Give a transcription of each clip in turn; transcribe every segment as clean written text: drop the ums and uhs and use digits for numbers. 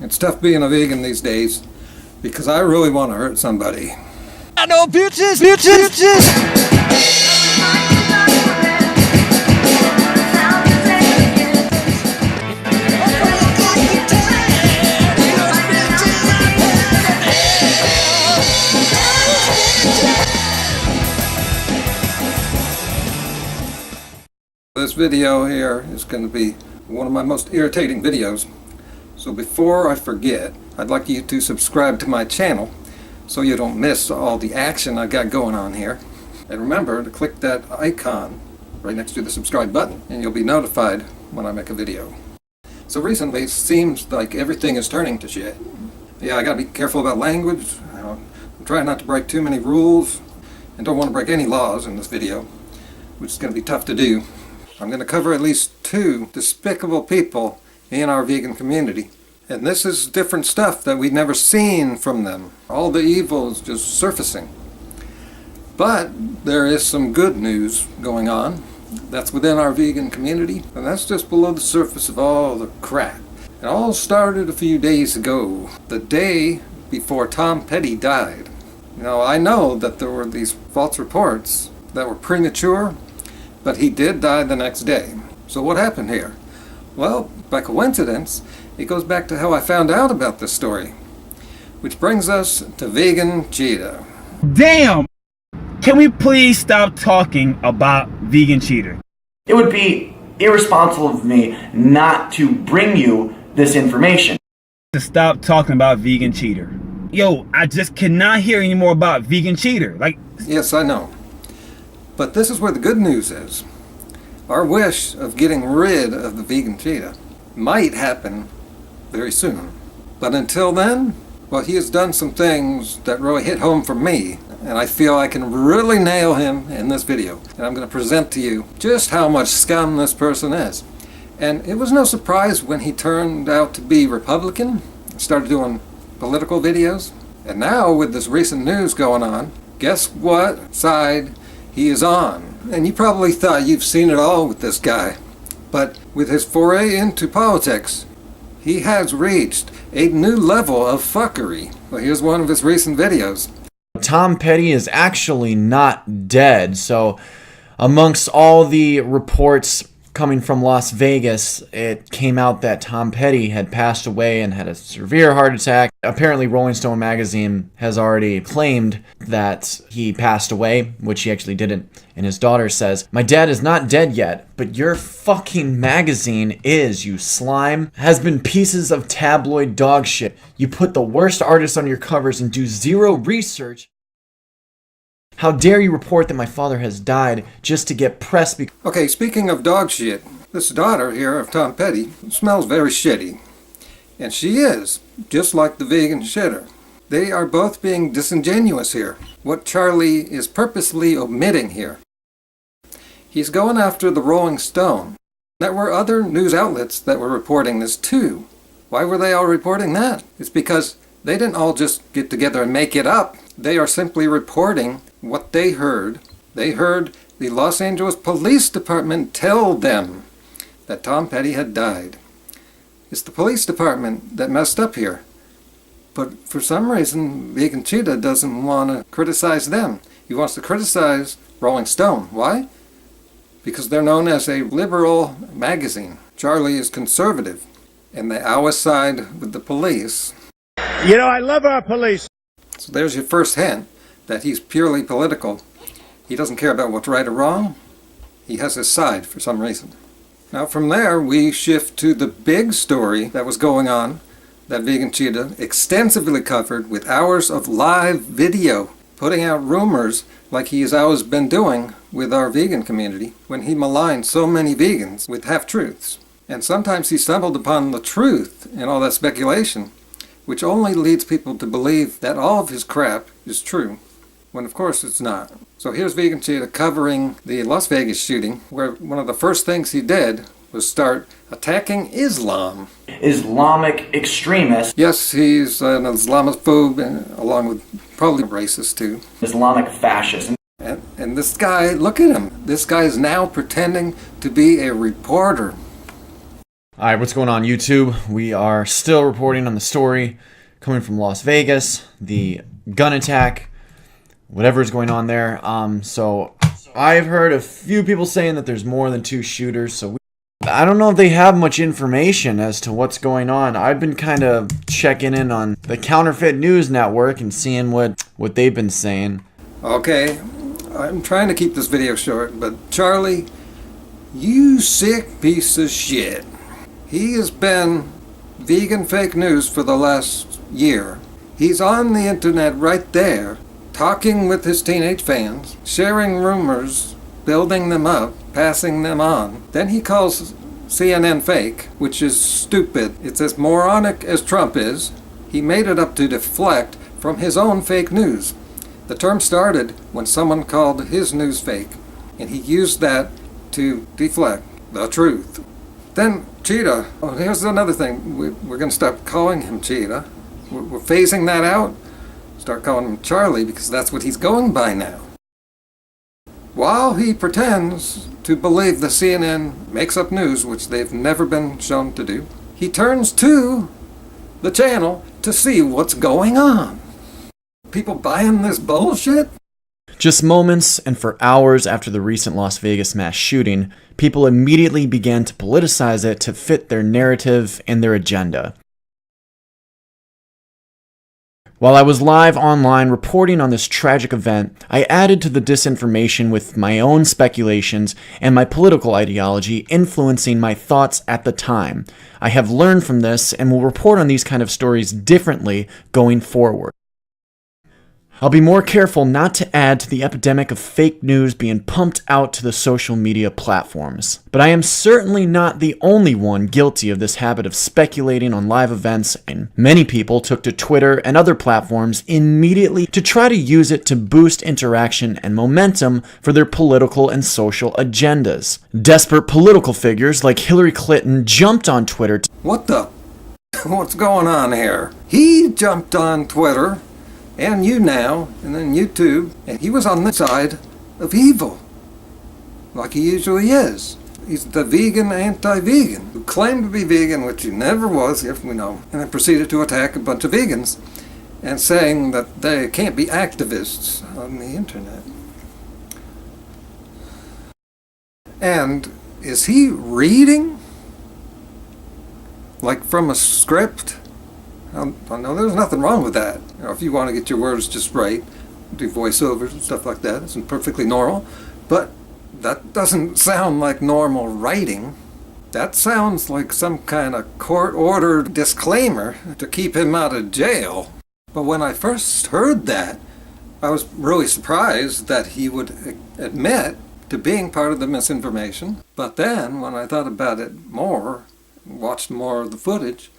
It's tough being a vegan these days because I really want to hurt somebody. I know bitches. This video here is going to be one of my most irritating videos. So before I forget, I'd like you to subscribe to my channel so you don't miss all the action I got going on here. And remember to click that icon right next to the subscribe button and you'll be notified when I make a video. So recently it seems like everything is turning to shit. Yeah, I gotta be careful about language. I'm trying not to break too many rules and don't want to break any laws in this video, which is going to be tough to do. I'm going to cover at least 2 despicable people in our vegan community. And this is different stuff that we've never seen from them. All the evil is just surfacing. But there is some good news going on that's within our vegan community, and that's just below the surface of all the crap. It all started a few days ago, the day before Tom Petty died. Now, I know that there were these false reports that were premature, but he did die the next day. So what happened here? Well, by coincidence, it goes back to how I found out about this story. Which brings us to vegan Cheetah. Damn! Can we please stop talking about vegan Cheetah? It would be irresponsible of me not to bring you this information. To stop talking about vegan Cheetah. Yo, I just cannot hear any more about vegan Cheetah. Yes, I know. But this is where the good news is. Our wish of getting rid of the vegan Cheetah might happen very soon. But until then, well, he has done some things that really hit home for me, and I feel I can really nail him in this video. And I'm going to present to you just how much scum this person is. And it was no surprise when he turned out to be Republican, started doing political videos. And now with this recent news going on, guess what side he is on? And you probably thought you've seen it all with this guy. But with his foray into politics, he has reached a new level of fuckery. Well, here's one of his recent videos. Tom Petty is actually not dead. So amongst all the reports coming from Las Vegas, it came out that Tom Petty had passed away and had a severe heart attack. Apparently, Rolling Stone magazine has already claimed that he passed away, which he actually didn't. And his daughter says, "My dad is not dead yet, but your fucking magazine is, you slime. Has been pieces of tabloid dog shit. You put the worst artists on your covers and do zero research. How dare you report that my father has died just to get press?" Okay, speaking of dog shit, this daughter here of Tom Petty smells very shitty. And she is, just like the vegan shitter. They are both being disingenuous here. What Charlie is purposely omitting here. He's going after the Rolling Stone. There were other news outlets that were reporting this too. Why were they all reporting that? It's because they didn't all just get together and make it up. They are simply reporting what they heard. They heard the Los Angeles Police Department tell them that Tom Petty had died. It's the police department that messed up here. But for some reason, Vegan Cheetah doesn't want to criticize them. He wants to criticize Rolling Stone. Why? Because they're known as a liberal magazine. Charlie is conservative, and they always side with the police. You know, I love our police. So there's your first hint that he's purely political. He doesn't care about what's right or wrong. He has his side for some reason. Now from there we shift to the big story that was going on that Vegan Cheetah extensively covered with hours of live video, putting out rumors like he has always been doing with our vegan community when he maligned so many vegans with half-truths. And sometimes he stumbled upon the truth in all that speculation, which only leads people to believe that all of his crap is true, when of course it's not. So here's Vegan Cheetah covering the Las Vegas shooting, where one of the first things he did was start attacking Islam. Islamic extremists. Yes, he's an Islamophobe, along with probably racist too. Islamic fascists. And this guy, look at him. This guy is now pretending to be a reporter. Alright, what's going on YouTube? We are still reporting on the story coming from Las Vegas, the gun attack, whatever is going on there. So I've heard a few people saying that there's more than 2 shooters, so I don't know if they have much information as to what's going on. I've been kind of checking in on the Counterfeit News Network and seeing what they've been saying. Okay, I'm trying to keep this video short, but Charlie, you sick piece of shit. He has been vegan fake news for the last year. He's on the internet right there, talking with his teenage fans, sharing rumors, building them up, passing them on. Then he calls CNN fake, which is stupid. It's as moronic as Trump is. He made it up to deflect from his own fake news. The term started when someone called his news fake, and he used that to deflect the truth. Then Cheetah, oh, here's another thing. We're going to stop calling him Cheetah. We're phasing that out. Start calling him Charlie because that's what he's going by now. While he pretends to believe the CNN makes up news, which they've never been shown to do, he turns to the channel to see what's going on. People buying this bullshit? Just moments and for hours after the recent Las Vegas mass shooting, people immediately began to politicize it to fit their narrative and their agenda. While I was live online reporting on this tragic event, I added to the disinformation with my own speculations and my political ideology influencing my thoughts at the time. I have learned from this and will report on these kind of stories differently going forward. I'll be more careful not to add to the epidemic of fake news being pumped out to the social media platforms. But I am certainly not the only one guilty of this habit of speculating on live events, and many people took to Twitter and other platforms immediately to try to use it to boost interaction and momentum for their political and social agendas. Desperate political figures like Hillary Clinton jumped on Twitter What the? What's going on here? He jumped on Twitter, and you now, and then YouTube, and he was on the side of evil, like he usually is. He's the vegan anti-vegan, who claimed to be vegan, which he never was, if we know, and then proceeded to attack a bunch of vegans, and saying that they can't be activists on the internet. And is he reading? Like from a script? I know there's nothing wrong with that. You know, if you want to get your words just right, do voiceovers and stuff like that, it's perfectly normal. But that doesn't sound like normal writing. That sounds like some kind of court-ordered disclaimer to keep him out of jail. But when I first heard that, I was really surprised that he would admit to being part of the misinformation. But then, when I thought about it more, watched more of the footage,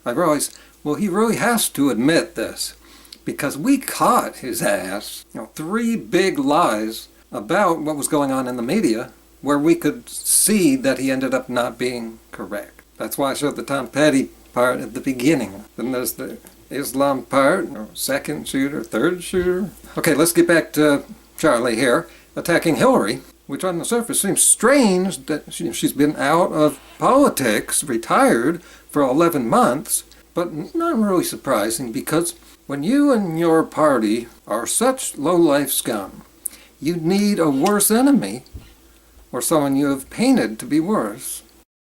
I realized, well, he really has to admit this, because we caught his ass, 3 big lies about what was going on in the media, where we could see that he ended up not being correct. That's why I showed the Tom Petty part at the beginning. Then there's the Islam part, second shooter, third shooter. Okay, let's get back to Charlie here, attacking Hillary, which on the surface seems strange that she's been out of politics, retired for 11 months, but not really surprising, because when you and your party are such low-life scum, you need a worse enemy, or someone you have painted to be worse.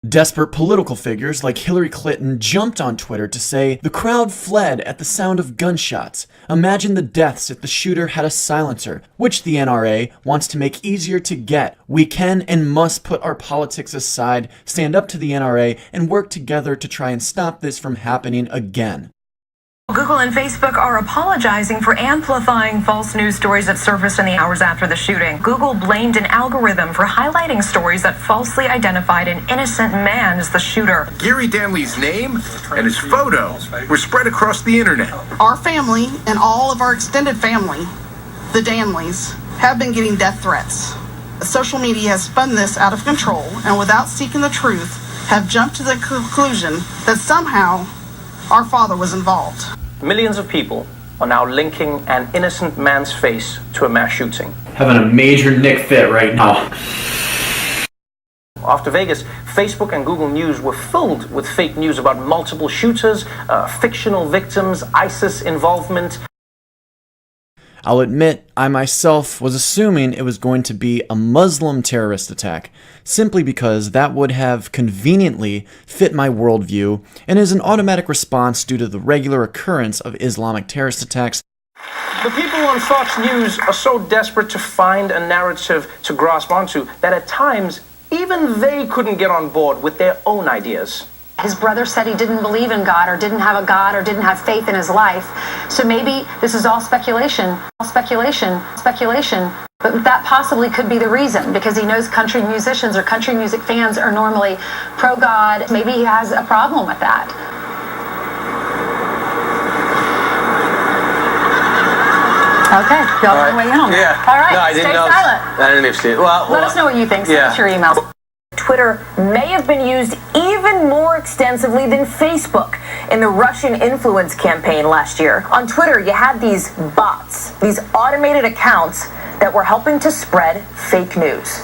Desperate political figures like Hillary Clinton jumped on Twitter to say, "The crowd fled at the sound of gunshots. Imagine the deaths if the shooter had a silencer," which the NRA wants to make easier to get. We can and must put our politics aside, stand up to the NRA, and work together to try and stop this from happening again. Google and Facebook are apologizing for amplifying false news stories that surfaced in the hours after the shooting. Google blamed an algorithm for highlighting stories that falsely identified an innocent man as the shooter. Gary Danley's name and his photo were spread across the internet. Our family and all of our extended family, the Danleys, have been getting death threats. Social media has spun this out of control, and without seeking the truth, have jumped to the conclusion that somehow our father was involved. Millions of people are now linking an innocent man's face to a mass shooting. Having a major Nick fit right now. After Vegas, Facebook and Google News were filled with fake news about multiple shooters, fictional victims, ISIS involvement. I'll admit, I myself was assuming it was going to be a Muslim terrorist attack, simply because that would have conveniently fit my worldview and is an automatic response due to the regular occurrence of Islamic terrorist attacks. The people on Fox News are so desperate to find a narrative to grasp onto that at times, even they couldn't get on board with their own ideas. His brother said he didn't believe in God or didn't have a God or didn't have faith in his life. So maybe this is all speculation, speculation. But that possibly could be the reason, because he knows country musicians or country music fans are normally pro-God. Maybe he has a problem with that. Okay, y'all want to weigh in on that? All right, no, I didn't stay know. silent. I didn't see it. Let us know what you think. Send us your emails. Twitter may have been used even more extensively than Facebook in the Russian influence campaign last year. On Twitter, you had these bots, these automated accounts that were helping to spread fake news.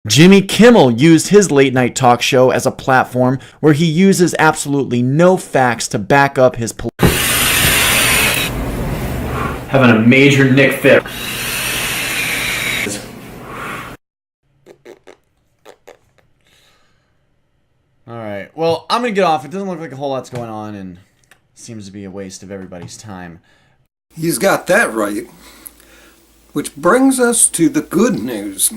Jimmy Kimmel used his late night talk show as a platform where he uses absolutely no facts to back up his Having a major Nick fit. Alright, well, I'm gonna get off. It doesn't look like a whole lot's going on and seems to be a waste of everybody's time. He's got that right. Which brings us to the good news.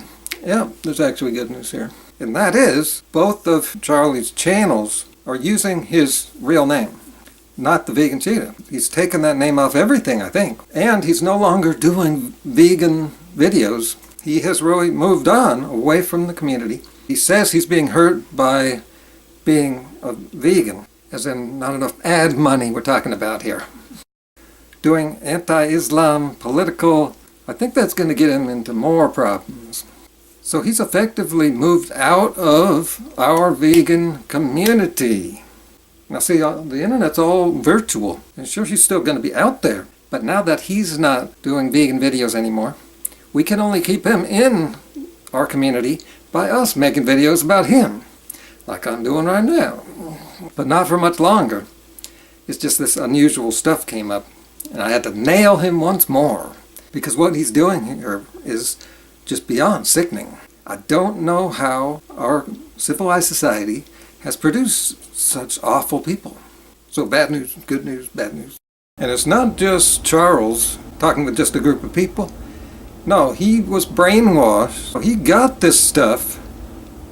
Yeah, there's actually good news here. And that is, both of Charlie's channels are using his real name, not the Vegan Cheetah. He's taken that name off everything, I think. And he's no longer doing vegan videos. He has really moved on away from the community. He says he's being hurt by being a vegan, as in not enough ad money we're talking about here. Doing anti-Islam political, I think that's going to get him into more problems. So he's effectively moved out of our vegan community. Now see, the internet's all virtual. And sure, he's still going to be out there. But now that he's not doing vegan videos anymore, we can only keep him in our community by us making videos about him, like I'm doing right now. But not for much longer. It's just this unusual stuff came up, and I had to nail him once more, because what he's doing here is just beyond sickening. I don't know how our civilized society has produced such awful people. So bad news, good news, bad news. And it's not just Charles talking with just a group of people. No, he was brainwashed. He got this stuff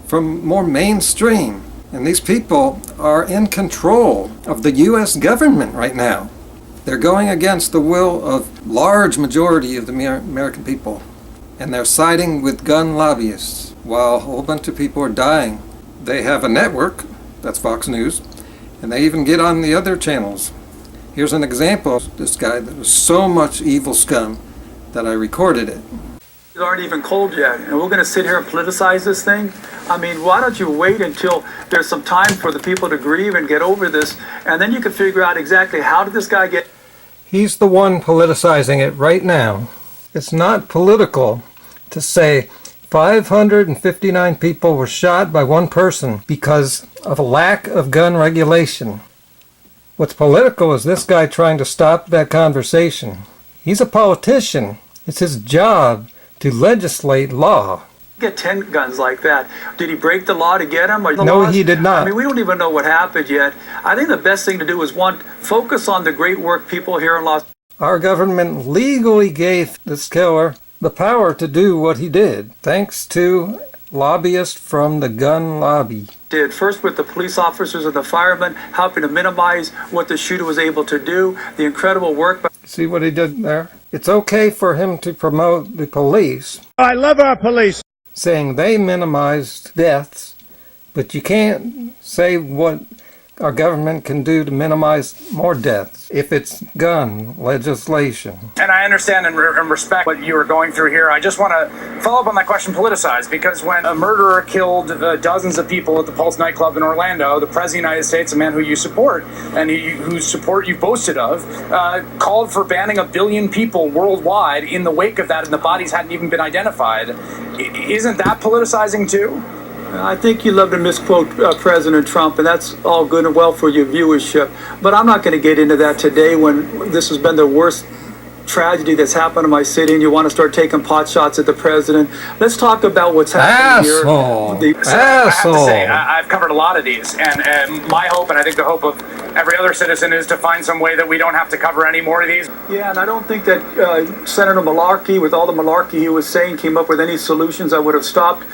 from more mainstream. And these people are in control of the U.S. government right now. They're going against the will of large majority of the American people. And they're siding with gun lobbyists while a whole bunch of people are dying. They have a network, that's Fox News, and they even get on the other channels. Here's an example of this guy that was so much evil scum that I recorded it. It aren't even cold yet, and we're going to sit here and politicize this thing? I mean, why don't you wait until there's some time for the people to grieve and get over this, and then you can figure out exactly how did this guy get... He's the one politicizing it right now. It's not political to say 559 people were shot by one person because of a lack of gun regulation. What's political is this guy trying to stop that conversation. He's a politician. It's his job to legislate law. Get 10 guns like that? Did he break the law to get them? No, he did not. I mean, we don't even know what happened yet. I think the best thing to do is, one, focus on the great work people here in Los... Our government legally gave this killer the power to do what he did, thanks to lobbyists from the gun lobby. Did first with the police officers and the firemen, helping to minimize what the shooter was able to do, the incredible work. See what he did there? It's okay for him to promote the police. I love our police. Saying they minimized deaths, but you can't say what our government can do to minimize more deaths if it's gun legislation. And I understand and respect what you were going through here. I just want to follow up on that question politicized, because when a murderer killed dozens of people at the Pulse nightclub in Orlando, the President of the United States, a man who you support and whose support you boasted of, called for banning 1 billion people worldwide in the wake of that, and the bodies hadn't even been identified. Isn't that politicizing too? I think you love to misquote President Trump, and that's all good and well for your viewership. But I'm not going to get into that today when this has been the worst tragedy that's happened in my city, and you want to start taking pot shots at the president. Let's talk about what's happening here. I have to say, I've covered a lot of these, and my hope, and I think the hope of every other citizen, is to find some way that we don't have to cover any more of these. Yeah, and I don't think that Senator Malarkey, with all the malarkey he was saying, came up with any solutions that would have stopped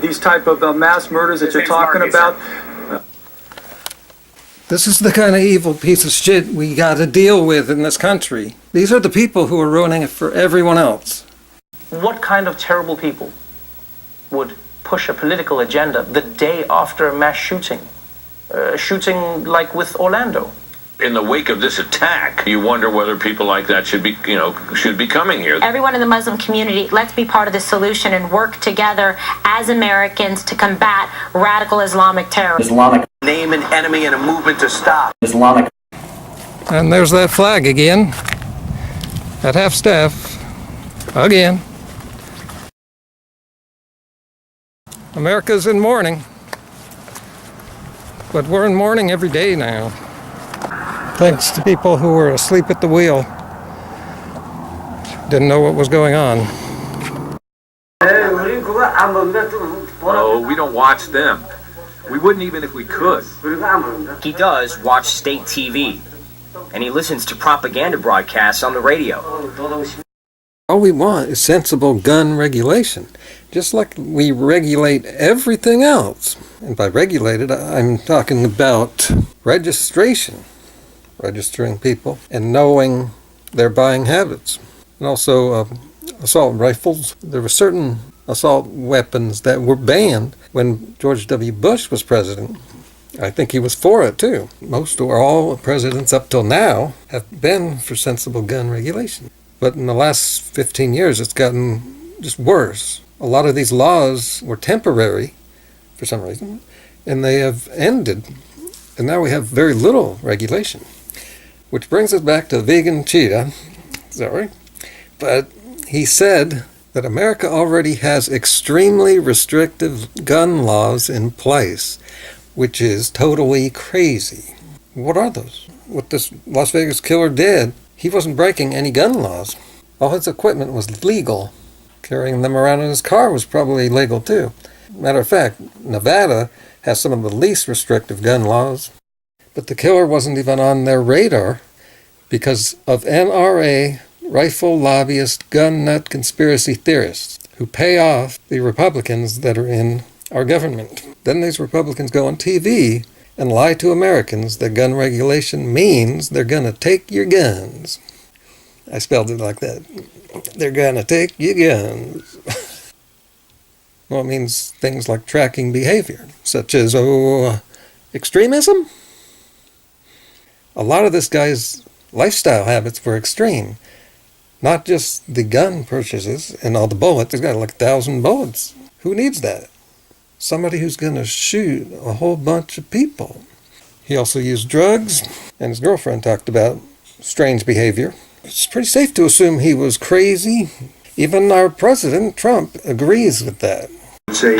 these type of mass murders that you're talking about. This is the kind of evil piece of shit we got to deal with in this country. These are the people who are ruining it for everyone else. What kind of terrible people would push a political agenda the day after a mass shooting? Shooting like with Orlando. In the wake of this attack, you wonder whether people like that should be coming here. Everyone in the Muslim community, let's be part of the solution and work together as Americans to combat radical Islamic terror. Name an enemy and a movement to stop. And there's that flag again. At half-staff. Again. America's in mourning. But we're in mourning every day now. Thanks to people who were asleep at the wheel. Didn't know what was going on. Oh, we don't watch them. We wouldn't even if we could. He does watch state TV, and he listens to propaganda broadcasts on the radio. All we want is sensible gun regulation, just like we regulate everything else. And by regulated, I'm talking about registration. Registering people and knowing their buying habits. And also assault rifles. There were certain assault weapons that were banned when George W. Bush was president. I think he was for it too. Most or all presidents up till now have been for sensible gun regulation. But in the last 15 years it's gotten just worse. A lot of these laws were temporary for some reason, and they have ended. And now we have very little regulation. Which brings us back to vegan Cheetah. Sorry. But he said that America already has extremely restrictive gun laws in place, which is totally crazy. What are those? What this Las Vegas killer did, he wasn't breaking any gun laws. All his equipment was legal. Carrying them around in his car was probably legal too. Matter of fact, Nevada has some of the least restrictive gun laws. But the killer wasn't even on their radar because of NRA rifle lobbyist gun nut conspiracy theorists who pay off the Republicans that are in our government. Then these Republicans go on TV and lie to Americans that gun regulation means they're going to take your guns. I spelled it like that. They're going to take your guns. Well, it means things like tracking behavior, such as, extremism? A lot of this guy's lifestyle habits were extreme. Not just the gun purchases and all the bullets. He's got like 1,000 bullets. Who needs that? Somebody who's going to shoot a whole bunch of people. He also used drugs, and his girlfriend talked about strange behavior. It's pretty safe to assume he was crazy. Even our president, Trump, agrees with that. It's a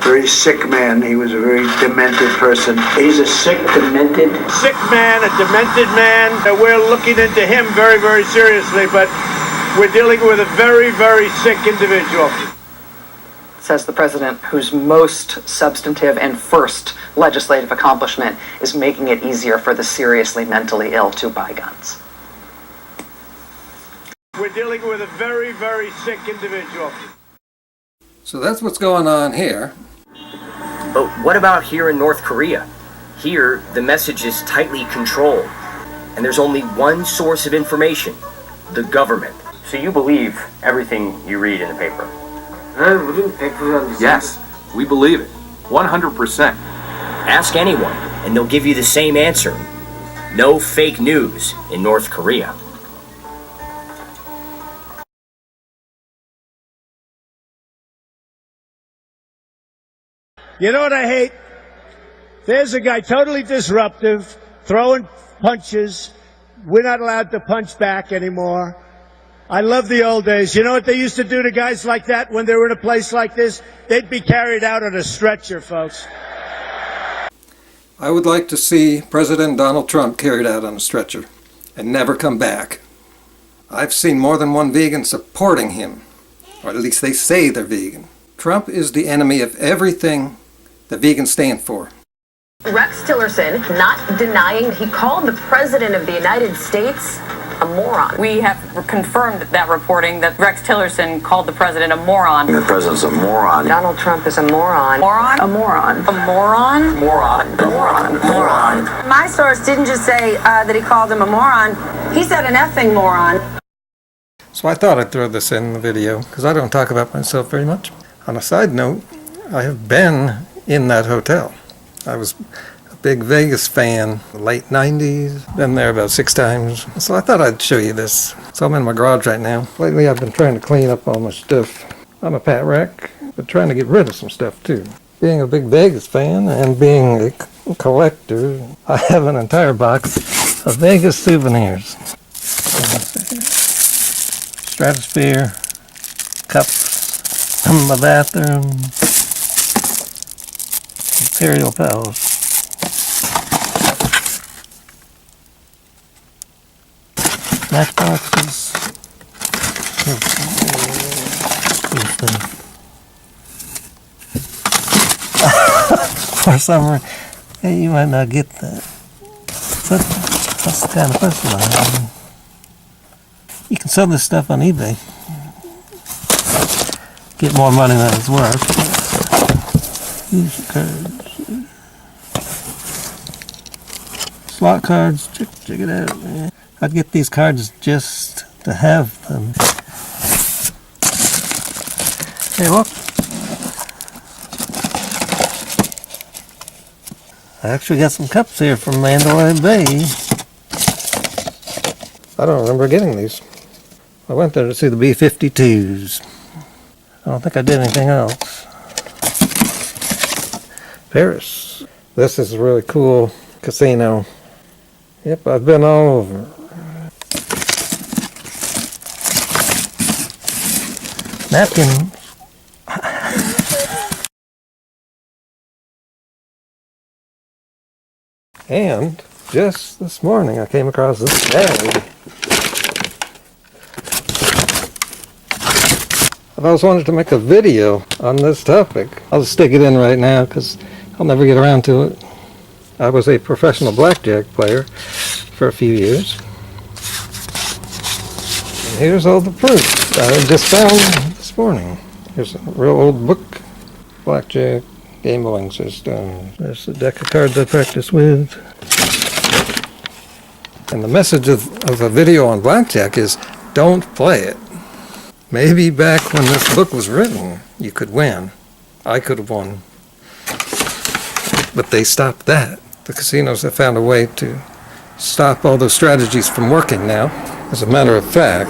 very sick man. He was a very demented person. He's a sick, demented... Sick man, a demented man. We're looking into him very, very seriously, but we're dealing with a very, very sick individual. Says the president, whose most substantive and first legislative accomplishment is making it easier for the seriously mentally ill to buy guns. We're dealing with a very, very sick individual. So that's what's going on here. But what about here in North Korea? Here, the message is tightly controlled, and there's only one source of information, the government. So you believe everything you read in the paper? Yes, we believe it. 100%. Ask anyone. and they'll give you the same answer. No fake news in North Korea. You know what I hate? There's a guy totally disruptive, throwing punches. We're not allowed to punch back anymore. I love the old days. You know what they used to do to guys like that when they were in a place like this? They'd be carried out on a stretcher, folks. I would like to see President Donald Trump carried out on a stretcher and never come back. I've seen more than one vegan supporting him, or at least they say they're vegan. Trump is the enemy of everything the vegans stand for. Rex Tillerson not denying he called the President of the United States a moron. We have confirmed that reporting that Rex Tillerson called the president a moron. The president's a moron. Donald Trump is a moron. Moron? A moron. A moron? Moron. Moron. Moron. My source didn't just say that he called him a moron. He said an effing moron. So I thought I'd throw this in the video because I don't talk about myself very much. On a side note, I have been in that hotel. I was a big Vegas fan, late 90s, been there about 6 times. So I thought I'd show you this. So I'm in my garage right now. Lately I've been trying to clean up all my stuff. I'm a pat rack, but trying to get rid of some stuff too. Being a big Vegas fan and being a collector, I have an entire box of Vegas souvenirs. Stratosphere, cups, my bathroom, Imperial Palace. Matchboxes. For some reason, hey, you might not get that. That's the kind of person I am. You can sell this stuff on eBay. Get more money than it's worth. Use cards. Slot cards, check it out, man. I'd get these cards just to have them. Hey, look. I actually got some cups here from Mandalay Bay. I don't remember getting these. I went there to see the B-52s. I don't think I did anything else. Paris. This is a really cool casino. Yep, I've been all over. Napkins. And just this morning I came across this bag. I've always wanted to make a video on this topic. I'll just stick it in right now because I'll never get around to it. I was a professional blackjack player for a few years. And here's all the proof I just found this morning. Here's a real old book. Blackjack, gambling system. There's the deck of cards I practice with. And the message of a video on blackjack is don't play it. Maybe back when this book was written, you could win. I could have won. But they stopped that. The casinos have found a way to stop all those strategies from working now. As a matter of fact,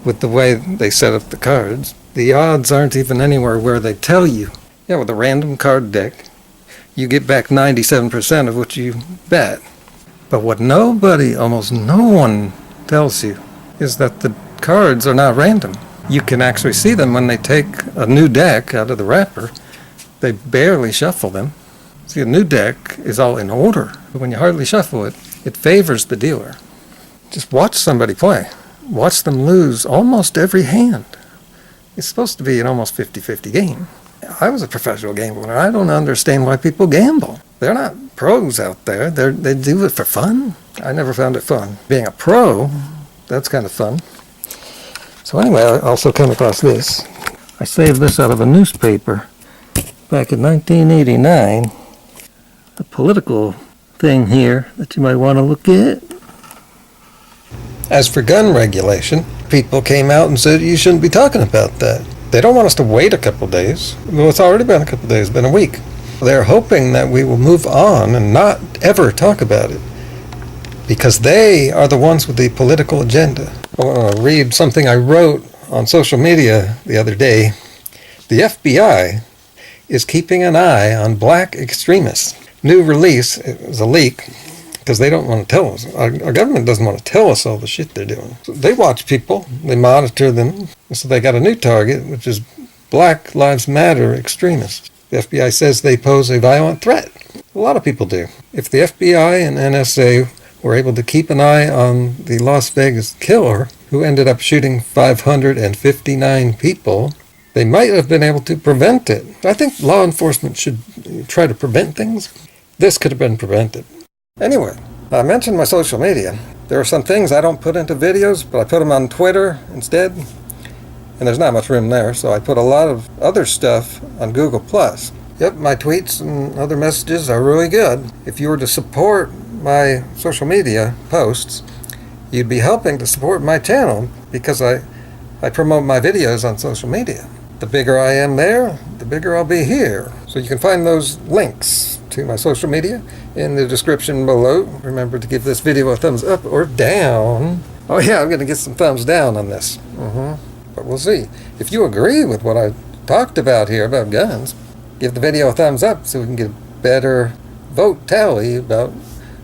with the way they set up the cards, the odds aren't even anywhere where they tell you. Yeah, with a random card deck, you get back 97% of what you bet. But what nobody, almost no one, tells you is that the cards are not random. You can actually see them when they take a new deck out of the wrapper. They barely shuffle them. See, a new deck is all in order, but when you hardly shuffle it, it favors the dealer. Just watch somebody play. Watch them lose almost every hand. It's supposed to be an almost 50-50 game. I was a professional gambler. I don't understand why people gamble. They're not pros out there. They do it for fun. I never found it fun. Being a pro, that's kind of fun. So anyway, I also came across this. I saved this out of a newspaper back in 1989. A political thing here that you might want to look at. As for gun regulation, people came out and said you shouldn't be talking about that. They don't want us to wait a couple days. Well, it's already been a couple days, been a week. They're hoping that we will move on and not ever talk about it, because they are the ones with the political agenda. I want to read something I wrote on social media the other day. The FBI is keeping an eye on black extremists. New release, it was a leak, because they don't want to tell us. Our government doesn't want to tell us all the shit they're doing. So they watch people, they monitor them, so they got a new target, which is Black Lives Matter extremists. The FBI says they pose a violent threat. A lot of people do. If the FBI and NSA were able to keep an eye on the Las Vegas killer, who ended up shooting 559 people, they might have been able to prevent it. I think law enforcement should try to prevent things. This could have been prevented. Anyway, I mentioned my social media. There are some things I don't put into videos, but I put them on Twitter instead. And there's not much room there, so I put a lot of other stuff on Google+. Yep, my tweets and other messages are really good. If you were to support my social media posts, you'd be helping to support my channel, because I promote my videos on social media. The bigger I am there, the bigger I'll be here. So you can find those links to my social media in the description below. Remember to give this video a thumbs up or down. Oh yeah, I'm going to get some thumbs down on this. But we'll see. If you agree with what I talked about here about guns, give the video a thumbs up so we can get a better vote tally about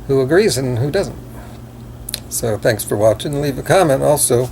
who agrees and who doesn't. So thanks for watching. Leave a comment also